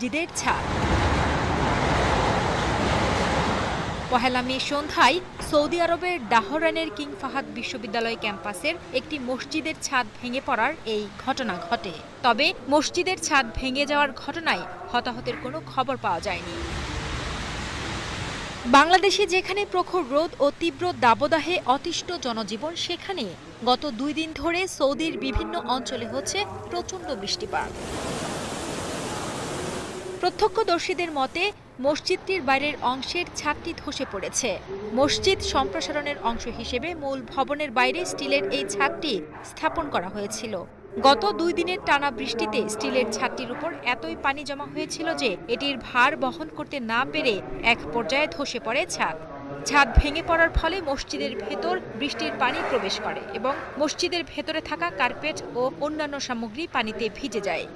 মসজিদের ছাদ। পহেলা মে সন্ধ্যায় সৌদি আরবের ডাহরানের কিং ফাহাদ বিশ্ববিদ্যালয় ক্যাম্পাসের একটি মসজিদের ছাদ ভেঙে পড়ার এই ঘটনা ঘটে। তবে মসজিদের ছাদ ভেঙে যাওয়ার ঘটনায় হতাহতের কোনো খবর পাওয়া যায়নি। বাংলাদেশে যেখানে প্রখর রোদ ও তীব্র দাবদাহে অতিষ্ঠ জনজীবন, সেখানে গত 2 দিন ধরে সৌদির বিভিন্ন অঞ্চলে হচ্ছে প্রচণ্ড বৃষ্টিপাত। প্রত্যক্ষদর্শীদের মতে মসজিদটির বাইরের অংশের ছাদটি ধসে পড়েছে। মসজিদ সম্প্রসারণের অংশ হিসেবে মূল ভবনের বাইরে স্টিলের এই ছাদটি স্থাপন করা হয়েছিল। গত 2 দিনের টানা বৃষ্টিতে স্টিলের ছাদটির উপর এতই পানি জমা হয়েছিল যে এটির ভার বহন করতে না পেরে এক পর্যায়ে ধসে পড়ে ছাদ। ছাদ ভেঙে পড়ার ফলে মসজিদের ভেতর বৃষ্টির পানি প্রবেশ করে এবং মসজিদের ভেতরে থাকা কার্পেট ও অন্যান্য সামগ্রী পানিতে ভিজে যায়।